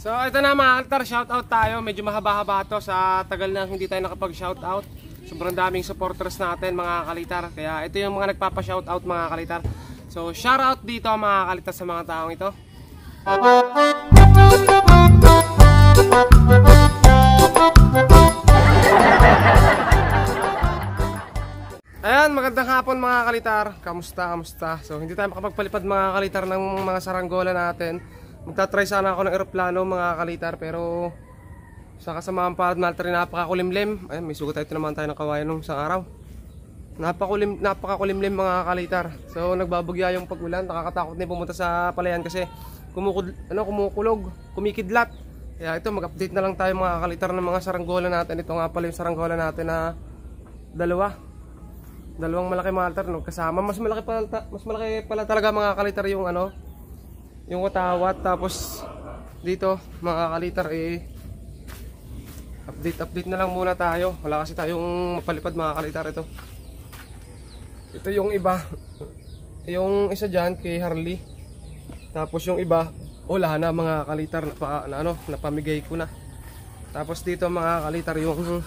So ito na mga kalitar, shoutout tayo. Medyo mahaba-haba to sa tagal na hindi tayo nakapag-shoutout. Sobrang daming supporters natin mga kalitar. Kaya ito yung mga nagpapa-shoutout mga kalitar. So shoutout dito mga kalitar sa mga taong ito. Ayan, magandang hapon mga kalitar. Kamusta? So hindi tayo makapagpalipad mga kalitar ng mga saranggola natin. Magta-try sana ako ng eroplano mga kalitar, pero sa kasamaang palad natin napakakulimlim. Ayan, may sugat tayo naman tayo ng kawayan nung isang araw. Napakakulimlim mga kalitar. So nagbabagya yung pag-ulan, nakakatakot din pumunta sa palayan kasi kumukulog, kumikidlat. Kaya ito, mag-update na lang tayo mga kalitar ng mga saranggola natin. Ito nga pala yung saranggola natin na dalawang malaki mga kalitar, no? Kasama mas malaki pala talaga mga kalitar yung yung watawat. Tapos dito mga kalitar update na lang muna tayo. Wala kasi tayong mapalipad mga kalitar. Ito yung iba, yung isa dyan kay Harley. Tapos yung iba wala na mga kalitar, napamigay ko na. Tapos dito mga kalitar yung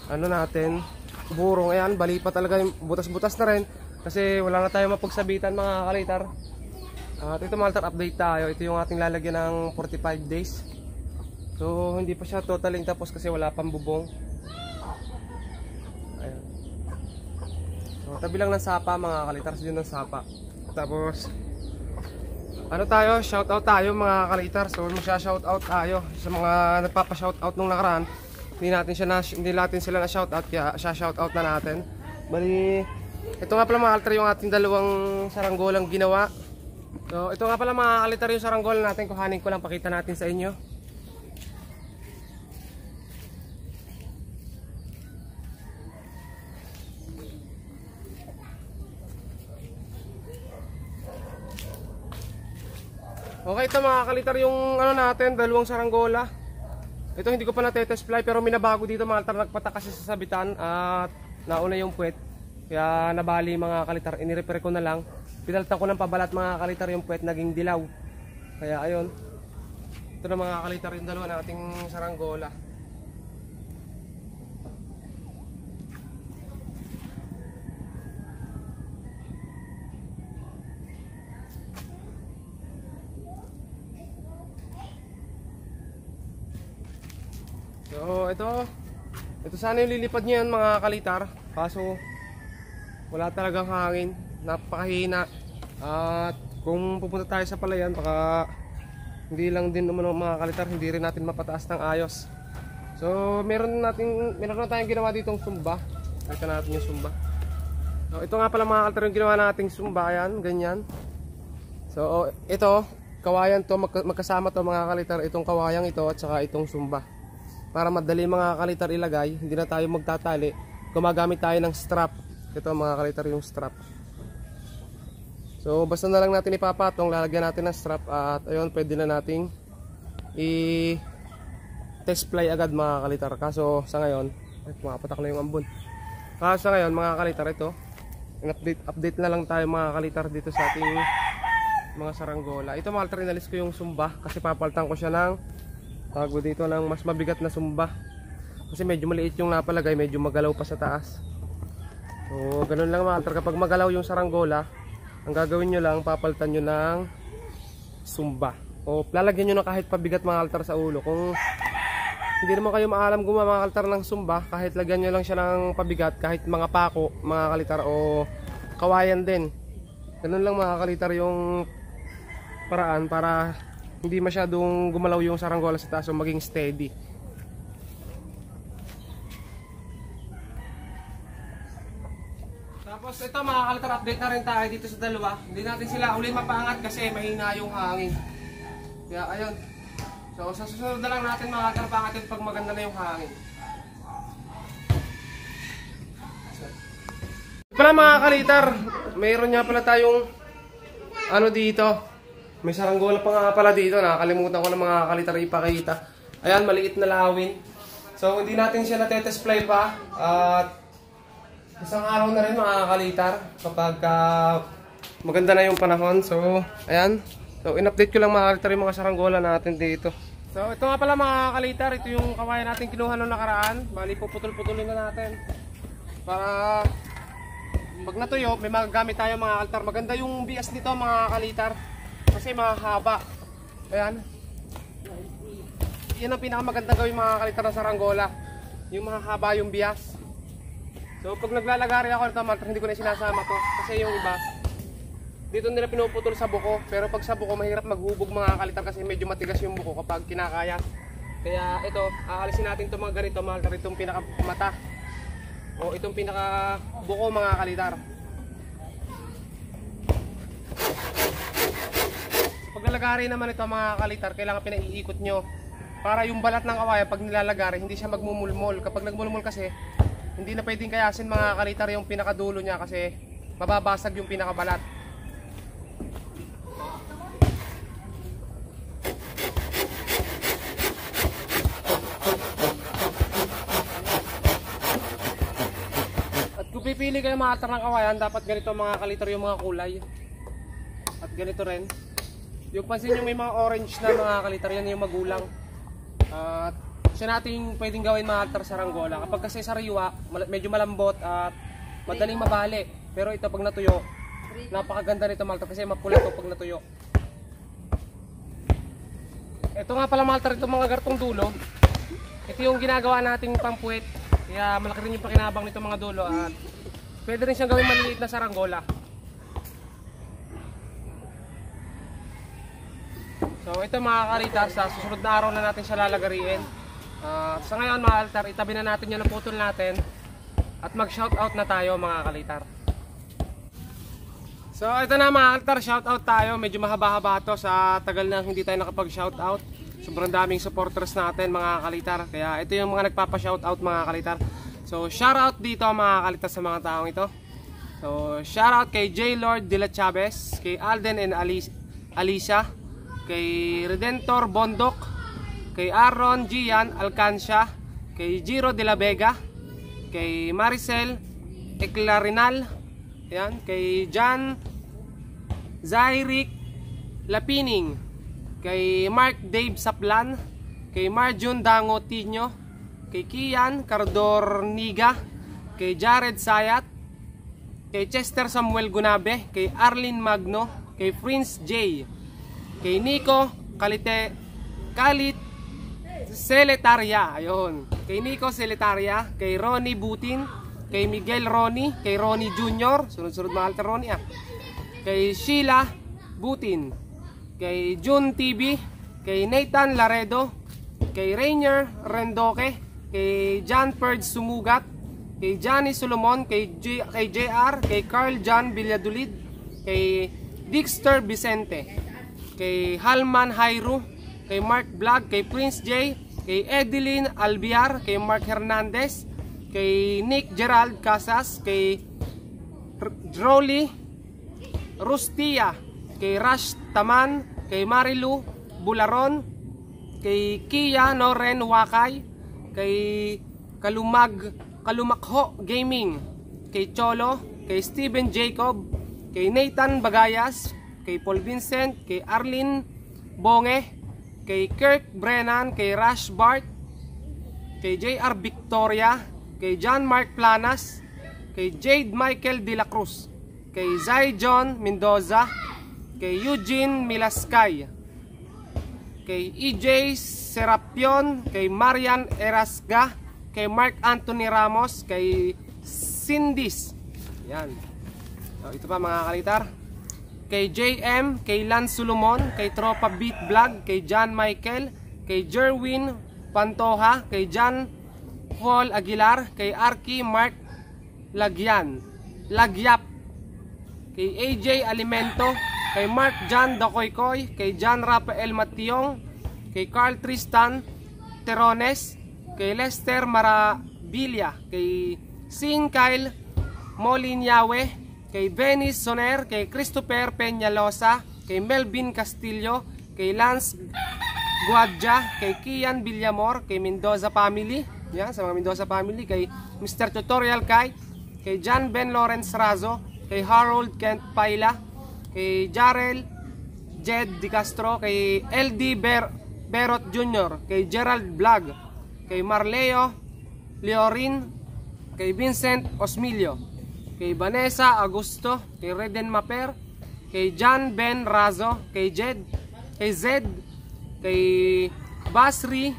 natin, burong. Ayan, bali pa talaga yung butas-butas na rin kasi wala na tayo mapagsabitan mga kalitar. At ito mga kalitar, update tayo. Ito yung ating lalagyan ng 45 days. So hindi pa siya totaling tapos kasi wala pang bubong. Ayan. So tabi lang ng sapa mga kalitar, yun ng sapa. Tapos shoutout tayo mga kalitar. So magsha-shoutout tayo sa mga nagpapa-shoutout nung nakaraan. Hindi natin sila na shoutout, kaya shoutout na natin. Bali, ito nga pala mga kalitar yung ating dalawang saranggolang ginawa. So ito nga pala mga kalitar yung saranggola natin. Kuhanin ko lang, pakita natin sa inyo. Okay, ito mga kalitar yung natin, dalawang saranggola. Ito hindi ko pa na-test fly pero minabago dito mga kalitar, nagpatak kasi sa sabitan at nauna yung puwet. Kaya nabali mga kalitar, inirepair ko na lang. Pinalitan ko ng pabalat mga kalitar, yung puwet naging dilaw. Kaya ayun. Ito na mga kalitar yung dalawa nating saranggola. So ito sana yung lilipad niya yan mga kalitar, kaso wala talagang hangin, napakahina. At kung pupunta tayo sa palayan, baka hindi lang din mga kalitar, hindi rin natin mapataas ng ayos. So meron na tayong ginawa ditong sumba. Nakita natin yung sumba. So ito nga pala mga kalitar yung ginawa nating sumba. Ayan, ganyan. So ito, kawayan to, magkasama to mga kalitar, itong kawayang ito at saka itong sumba. Para madali mga kalitar ilagay, hindi na tayo magtatali, gumagamit tayo ng strap. Ito mga kalitar yung strap. So basta na lang natin ipapatong, lalagyan natin ng strap. At ayun, pwede na nating i-test fly agad mga kalitar. Kaso sa ngayon, mapatak na yung ambon. Kaso sa ngayon mga kalitar, ito update na lang tayo mga kalitar dito sa ating mga saranggola. Ito mga kalitar, inalis ko yung sumba kasi papalitan ko siya ng tago dito ng mas mabigat na sumba. Kasi medyo maliit yung napalagay, medyo magalaw pa sa taas. So ganun lang mga kalitar, kapag magalaw yung saranggola, ang gagawin nyo lang, papalitan nyo ng sumba. O lalagyan nyo na kahit pabigat mga kalitar sa ulo. Kung hindi naman kayo maalam gumawa mga kalitar ng sumba, kahit lagyan nyo lang siya ng pabigat, kahit mga pako mga kalitar o kawayan din. Ganun lang mga kalitar yung paraan para hindi masyadong gumalaw yung saranggola sa taas o maging steady. Tapos ito mga kalitar, update na rin tayo dito sa dalawa. Hindi natin sila uli mapaangat kasi mahina yung hangin. Kaya ayun. So sa susunod na lang natin mga kalitar paangatin pag maganda na yung hangin. Pala mga kalitar, mayroon nga pala tayong dito. May saranggola pa nga pala dito, nakakalimutan ko ng mga kalitar ipakita. Ayan, maliit na lawin. So hindi natin siya na-test fly pa. At isang araw na rin mga kalitar kapag maganda na yung panahon. So ayan, So in-update ko lang mga kalitar yung mga saranggola natin dito. So ito nga pala mga kalitar, ito yung kawayan natin kinuha nung nakaraan. Bali puputol-putulin na natin para pag natuyo may magagamit tayo mga kalitar. Maganda yung bias nito mga kalitar kasi mahaba. Ayan, yan ang pinakamaganda gawin mga kalitar ng saranggola, yung mahaba yung bias. So pag naglalagari ako nito mga, hindi ko na sinasama to kasi yung iba dito nila pinuputol sa buko, pero pag sa buko mahirap maghubog mga kalitar kasi medyo matigas yung buko kapag kinakaya. Kaya ito, aalisin natin itong mga ganito mga kalitar, itong pinakamata o itong pinaka buko mga kalitar. So, pag nalagari naman ito mga kalitar, kailangan pinaiikot nyo para yung balat ng kawayan pag nilalagari hindi siya magmumulmol. Kapag nagmulmol kasi hindi na pwedeng kayasin mga kalitar yung pinakadulo niya kasi mababasag yung pinakabalat. Kung pipili kayo mga atar ng kawayan, dapat ganito mga kalitar yung mga kulay. At ganito rin. Yung pansin yung may mga orange na mga kalitar, yan yung magulang. At siya natin pwedeng gawin mga atar saranggola. Kapag kasi sariwa, medyo malambot at madaling mabali. Pero ito pag natuyo, napakaganda nito mga atar kasi mapula ito pag natuyo. Ito nga pala mga atar, ito mga gartong dulo. Ito yung ginagawa nating pampuwit. Kaya malaki rin yung pakinabang nito mga dulo at pwede rin siyang gawin maliliit na saranggola. So ito mga kalitar, sa susunod na araw na natin siya lalagariin. Sa ngayon mga kalitar, itabi na natin yung naputol natin at mag shoutout na tayo mga kalitar. So ito na mga kalitar, shoutout tayo. Medyo mahaba-haba to sa tagal na hindi tayo nakapag shoutout. Sobrang daming supporters natin mga kalitar. Kaya ito yung mga nagpapa-shoutout mga kalitar. So shoutout dito mga kalitar sa mga taong ito. So shoutout kay J. Lord de la Chavez, kay Alden and Alicia, kay Redentor Bondok, kay Aaron Gian Alcancia, kay Giro de la Vega, kay Maricel Eclarinal, yan, kay John Zairik Lapining, kay Mark Dave Saplan, kay Marjun Dangotinho, kay Kian Cardorniga, kay Jared Sayat, kay Chester Samuel Gunabe, kay Arlene Magno, kay Prince J, kay Nico Kalit Seletaria, ayun, kay Nico Seletaria, kay Ronnie Butin, kay Miguel Ronnie, kay Ronnie Jr., sunod-sunod mga alter Ronnie kay Sheila Butin, kay June TV, kay Nathan Laredo, kay Rainier Rendoque, kay John Perd Sumugat, kay Johnny Solomon, kay JR, kay Carl John Villadolid, kay Dixter Vicente, kay Halman Hairu, kay Mark Vlog, kay Prince J, kay Edeline Albiar, kay Mark Hernandez, kay Nick Gerald Casas, kay Rolly Rustia, kay Rash Taman, kay Marilu Bularon, kay Kia Noren Wakay, kay Kalumakho Gaming, kay Cholo, kay Steven Jacob, kay Nathan Bagayas, kay Paul Vincent, kay Arlene Bonge, kay Kirk Brennan, kay Rash Bart, kay JR Victoria, kay John Mark Planas, kay Jade Michael De La Cruz, kay Zay John Mendoza, kay Eugene Milaskay, kay EJ Serapion, kay Marian Erasga, kay Mark Anthony Ramos, kay Cindis, yan. So, ito pa mga kalitar, kay JM, kay Lance Solomon, kay Tropa Beat Vlog, kay John Michael, kay Jerwin Pantoja, kay John Paul Aguilar, kay Arky Mark Lagyap, kay AJ Alimento, kay Mark John Dakoykoy, kay John Rafael Mationg, kay Carl Tristan Terones, kay Lester Maravilla, kay Sing Kyle Molinyawe, kay Venice Soner, kay Christopher Peñalosa, kay Melvin Castillo, kay Lance Guadja, kay Kian Villamor, kay Mendoza Family, yan, sa mga Mendoza Family, kay Mr. Tutorial Kay, kay John Ben Lawrence Razo, kay Harold Kent Paila, kay Jarel J. Jed Di Castro, kay LD Berot Jr., kay Gerald Vlog, kay Marleo Leorin, kay Vincent Osmilio, kay Vanessa Augusto, kay Reden Maper, kay John Ben Razo, kay Zed, kay Basri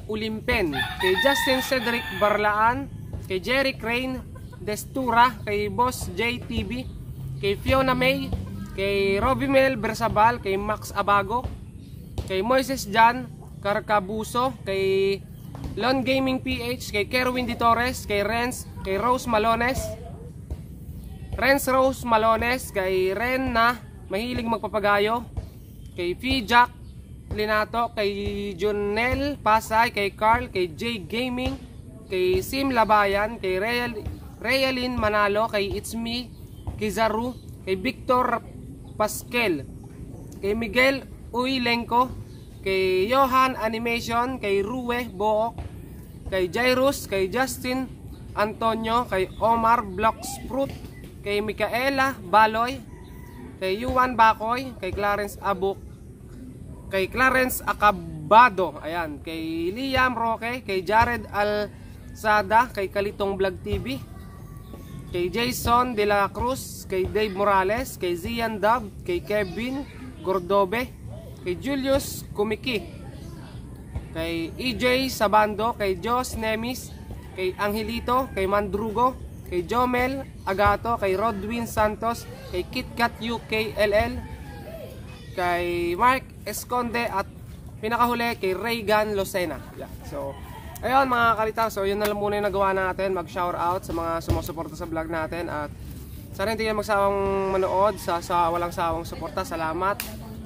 Ulimpen, kay Justin Cedric Barlaan, kay Jerry Crane Destura, kay Boss JTV, kay Fiona May, kay Robimel Bersabal, kay Max Abago, kay Moises Jan Carcabuso, kay Lon Gaming PH, kay Kerwin Di Torres, kay Renz Rose Malones, kay Ren na mahilig magpapagayo, kay Jack Linato, kay Jonel Pasay, kay Carl, kay J Gaming, kay Sim Labayan, kay Realin Manalo, kay It's Me, kay Zaru, kay Victor Pasquel, kay Miguel Uilenko, kay Johan Animation, kay Rue Book, kay Jairus, kay Justin Antonio, kay Omar Blocks Fruit, kay Micaela Baloy, kay Yuan Bakoy, kay Clarence Abuk, kay Clarence Acabado, ayan, kay Liam Roque, kay Jared Alzada, kay Kalitong Vlog TV, kay Jason De La Cruz, kay Dave Morales, kay Zian Dab, kay Kevin Gordobe, kay Julius Kumiki, kay EJ Sabando, kay Jos Nemis, kay Angelito, kay Mandrugo, kay Jomel Agato, kay Rodwin Santos, kay KitKat UKLL, kay Mark Esconde, at pinakahuli kay Reagan Lucena. Yeah. So ayun mga kalitaw, so yun na lang muna yung nagawa natin, mag shout out sa mga sumusuporta sa vlog natin, at sana hindi kayo magsawang manood, sa walang sawang suporta. Salamat.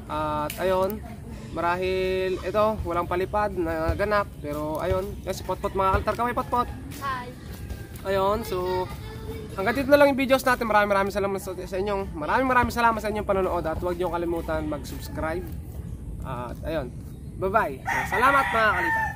At ayun, marahil ito walang palipad na ganap, pero ayun, si Potpot mga kalitar, kamay Potpot. Hi. Ayun, so hanggang dito na lang yung videos natin. Maraming salamat sa inyong salamat sa inyong panonood, at huwag niyo kalimutan mag-subscribe. At ayun, bye bye. So, salamat mga kalitar.